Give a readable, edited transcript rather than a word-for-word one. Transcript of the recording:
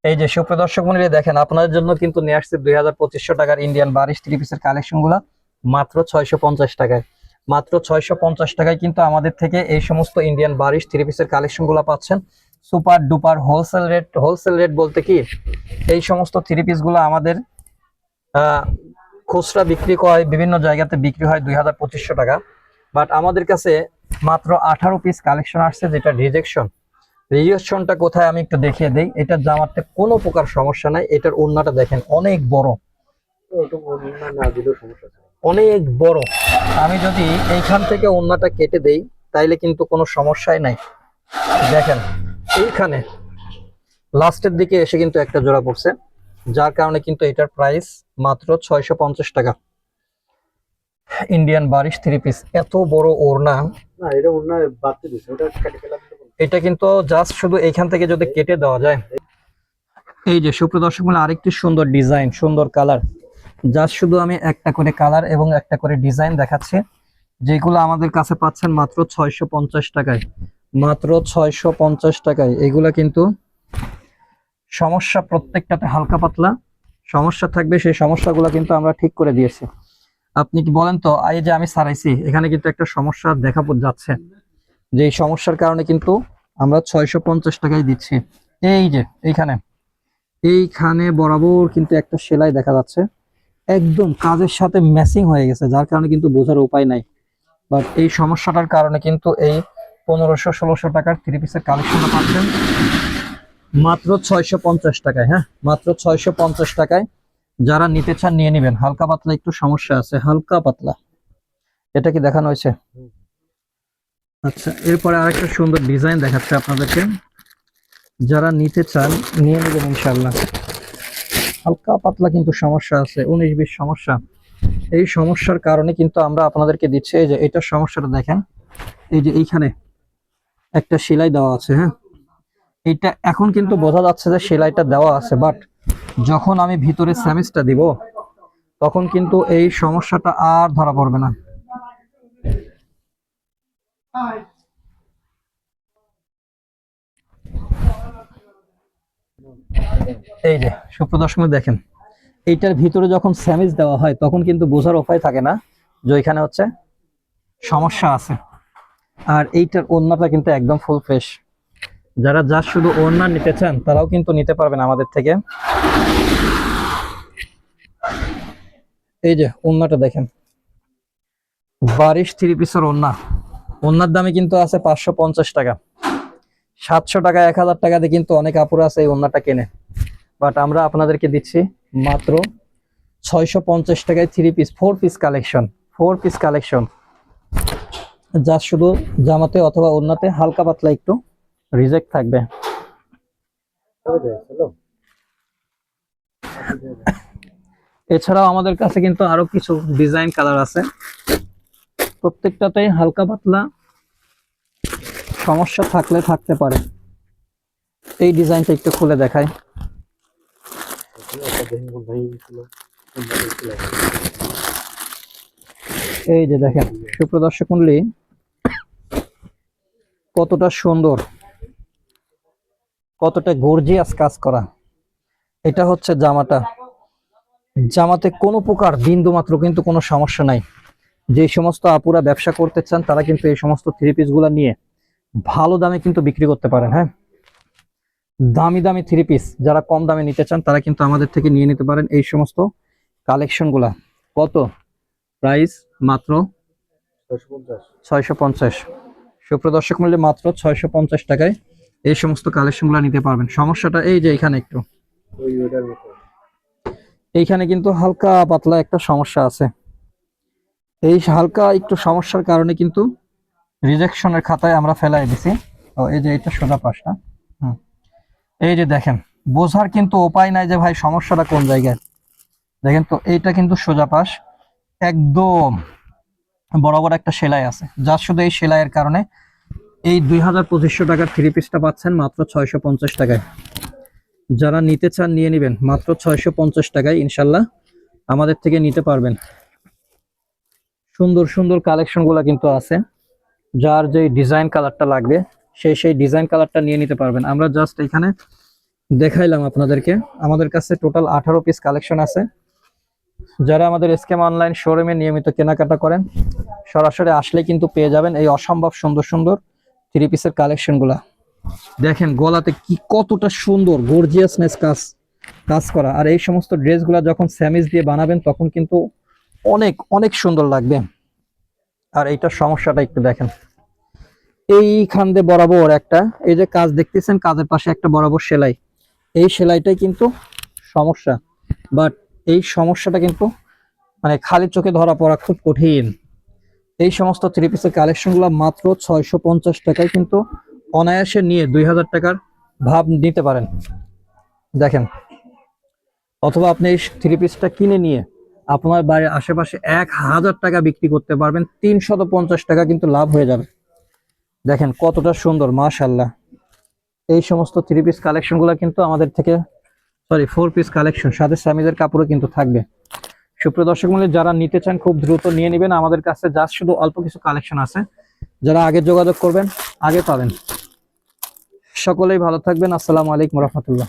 এই যে সুপ্রিয় দর্শক মণ্ডলী দেখেন, আপনাদের জন্য কিন্তু নিয়ে আসছে 2250 টাকার ইন্ডিয়ান বারিশ থ্রি পিসের কালেকশন গুলা মাত্র 650 টাকায়। মাত্র 650 টাকায় কিন্তু আমাদের থেকে এই সমস্ত ইন্ডিয়ান বারিশ থ্রি পিসের কালেকশন গুলা পাচ্ছেন super duper wholesale rate. Wholesale rate বলতে কি, এই সমস্ত থ্রি পিস গুলো আমাদের আহ খুচরা বিক্রি হয়, বিভিন্ন জায়গাতে বিক্রি হয় 2250 টাকা, বাট আমাদের কাছে মাত্র 18 পিস কালেকশন আসছে, যেটা রিজেকশনটা কোথায় আমি একটু দেখিয়ে দেই। এটার জামাতে কোনো প্রকার সমস্যা নাই। এটার ওড়নাটা দেখেন অনেক বড়, অনেক বড়। আমি যদি এইখান থেকে ওড়নাটা কেটে দেই তাইলে কিন্তু কোনো সমস্যাই নাই। দেখেন এইখানে লাস্টের দিকে এসে কিন্তু একটা জোড়া পড়ছে, যার কারণে কিন্তু এটার প্রাইস মাত্র 650 টাকা। ইন্ডিয়ান বারিশ থ্রি পিস, এত বড় ওড়না। এটা কিন্তু জাস্ট শুধু এইখান থেকে যদি কেটে দেওয়া যায়। এই যে সুপ্রিয় দর্শক মণ্ডলী, আরেকটি সুন্দর ডিজাইন, সুন্দর কালার। জাস্ট শুধু আমি একটা করে কালার এবং একটা করে ডিজাইন দেখাচ্ছি, যেগুলো আমাদের কাছে পাচ্ছেন মাত্র 650 টাকায়। মাত্র 650 টাকায়। এগুলা কিন্তু সমস্যা প্রত্যেকটাতে হালকা পাতলা সমস্যা থাকবে, সেই সমস্যাগুলো কিন্তু আমরা ঠিক করে দিয়েছি। আপনি কি বলেন তো, এই যে আমি সারাইছি, এখানে কিন্তু একটা সমস্যা দেখা যাচ্ছে, যে এই সমস্যার কারণে কিন্তু আমরা 650 টাকায় দিচ্ছি। এই যে এইখানে বরাবর কিন্তু একটা সেলাই দেখা যাচ্ছে, একদম কাজের সাথে ম্যাচিং হয়ে গেছে, যার কারণে কিন্তু বোঝার উপায় নাই। বাট এই সমস্যাটার কারণে কিন্তু এই 1500-1600 টাকার থ্রি পিসের কালেকশনটা পাচ্ছেন মাত্র 650 টাকায়। হ্যাঁ, মাত্র 650 টাকায়। যারা নিতে চান নিয়ে নেবেন। হালকা পাতলা একটু সমস্যা আছে, হালকা পাতলা। এটা কি দেখানো হয়েছে? আচ্ছা, এরপরে আরেকটা সুন্দর ডিজাইন দেখাচ্ছে আপনাদেরকে, যারা নিতে চান নিয়ে নেবেন ইনশাল্লাহ। হালকা পাতলা কিন্তু সমস্যা আছে, 19-20 সমস্যা। এই সমস্যার কারণে কিন্তু আমরা আপনাদেরকে দিচ্ছি। এই যে এটার সমস্যাটা দেখেন, এই যে এইখানে একটা সেলাই দেওয়া আছে। হ্যাঁ, এইটা এখন কিন্তু বোঝা যাচ্ছে যে সেলাইটা দেওয়া আছে, বাট যখন আমি ভিতরে স্যামিজটা দিব তখন কিন্তু এই সমস্যাটা আর ধরা পড়বে না। এই যে সুপ্রিয় দর্শক দেখেন, এইটার ভিতরে যখন স্যামিজ দেওয়া হয় তখন কিন্তু বোঝার উপায় থাকে না যে এখানে হচ্ছে সমস্যা আছে। আর এইটার ওড়নাটা কিন্তু একদম ফুল ফ্রেশ। যারা জাস্ট শুধু ওড়না নিতে চান তারাও কিন্তু নিতে পারবেন আমাদের থেকে। এই যে ওড়নাটা দেখেন, বারিশ থ্রি পিসের ওড়না। ওড়নার দামে কিন্তু আছে 550 টাকা, 700 টাকা, 1000 টাকাতে কিন্তু অনেক আপুরা আছে এই ওড়নাটা কেনে। বাট আমরা আপনাদেরকে দিচ্ছি মাত্র 650 টাকায় three piece, 4 piece collection. 4 piece collection, just শুধু জামাতে অথবা ওড়নাতে হালকা পাতলা একটু রিজেক্ট থাকবে। এছাড়াও আমাদের কাছে কিন্তু আরো কিছু ডিজাইন কালার আছে, প্রত্যেকটাতেই হালকা পাতলা সমস্যা থাকলে থাকতে পারে। এই ডিজাইনটা একটু খুলে দেখাই। এই যে দেখেন সুপ্রিয় দর্শক মণ্ডলী, কতটা সুন্দর, কতটা গর্জিয়াস কাজ করা। এটা হচ্ছে জামাটা। জামাতে কোনো প্রকার বিন্দু মাত্র কিন্তু কোনো সমস্যা নাই। যে সমস্ত আপুরা ব্যবসা করতে চান তারা কিন্তু এই সমস্ত থ্রি পিস গুলা নিয়ে ভালো দামে কিন্তু বিক্রি করতে পারেন। হ্যাঁ, দামি দামি থ্রি পিস যারা কম দামে নিতে চান তারা কিন্তু আমাদের থেকে নিয়ে নিতে পারেন এই সমস্ত কালেকশন গুলা। কত প্রাইস? মাত্র 650। সুপ্রিয় দর্শক মূল্যে মাত্র 650 টাকায় এই সমস্ত কালেকশন গুলা নিতে পারবেন। সমস্যাটা এই যে এখানে একটু, এইখানে কিন্তু হালকা পাতলা একটা সমস্যা আছে। এই হালকা একটু সমস্যার কারণে কিন্তু রিজেকশনের খাতায় আমরা ফেলাই দিছি। তো এই যে এটা সোজা পাশটা। এই যে দেখেন, বোঝার কিন্তু উপায় নাই যে ভাই সমস্যাটা কোন জায়গায়। দেখেন তো, এইটা কিন্তু সোজা পাশ, একদম বরাবর একটা সেলাই আছে। যার শুধু এই সেলাইয়ের কারণে এই 2250 টাকার থ্রি পিসটা পাচ্ছেন মাত্র 650 টাকায়। যারা নিতে চান নিয়ে নেবেন মাত্র 650 টাকায়, ইনশাল্লাহ আমাদের থেকে নিতে পারবেন। সুন্দর সুন্দর কালেকশন গুলা কিন্তু আছে, যার যে ডিজাইন কালারটা লাগবে সেই ডিজাইন কালারটা নিয়ে নিতে পারবেন। আমরা জাস্ট এখানে দেখাইলাম আপনাদেরকে। আমাদের কাছে টোটাল 18 পিস কালেকশন আছে। যারা আমাদের এসকেম অনলাইন শোরুমে নিয়মিত কেনাকাটা করেন, সরাসরি আসলে কিন্তু পেয়ে যাবেন এই অসম্ভব সুন্দর সুন্দর 3 পিসের কালেকশন গুলা। দেখেন গলাতে কি কতটা সুন্দর গর্জিয়াসনেস কাজ কাজ করা। আর এই সমস্ত ড্রেসগুলা যখন স্যামিজ দিয়ে বানাবেন তখন কিন্তু অনেক অনেক সুন্দর লাগবে। আর এইটার সমস্যাটা একটু দেখেন, এইখান দিয়ে বরাবর একটা, এই যে কাজ দেখতেছেন, কাজের পাশে একটা বরাবর সেলাই, এই সেলাইটাই কিন্তু সমস্যা। বাট এই সমস্যাটা কিন্তু মানে খালি চোখে ধরা পড়া খুব কঠিন। এই সমস্ত 3 পিসের কালেকশন গুলো মাত্র 650 টাকায় কিন্তু অনায়াসে নিয়ে 2000 টাকার ভাব নিতে পারেন। দেখেন, অথবা আপনি এই 3 পিসটা কিনে নিয়ে আপনার বাড়ির আশেপাশে 1000 টাকা বিক্রি করতে পারবেন, 350 টাকা কিন্তু লাভ হয়ে যাবে। দেখেন কতটা সুন্দর, মাশাআল্লাহ। এই সমস্ত 3 পিস কালেকশন গুলো কিন্তু আমাদের থেকে, সরি 4 পিস কালেকশন সাথে স্যামিজের কাপড়ও কিন্তু থাকবে। সুপ্রিয় দর্শক মণ্ডলী, যারা নিতে চান খুব দ্রুত নিয়ে নেবেন। আমাদের কাছে জাস্ট শুধু অল্প কিছু কালেকশন আছে, যারা আগে যোগাযোগ করবেন আগে পাবেন। সকলেই ভালো থাকবেন। আসসালামু আলাইকুম রহমতুল্লাহ।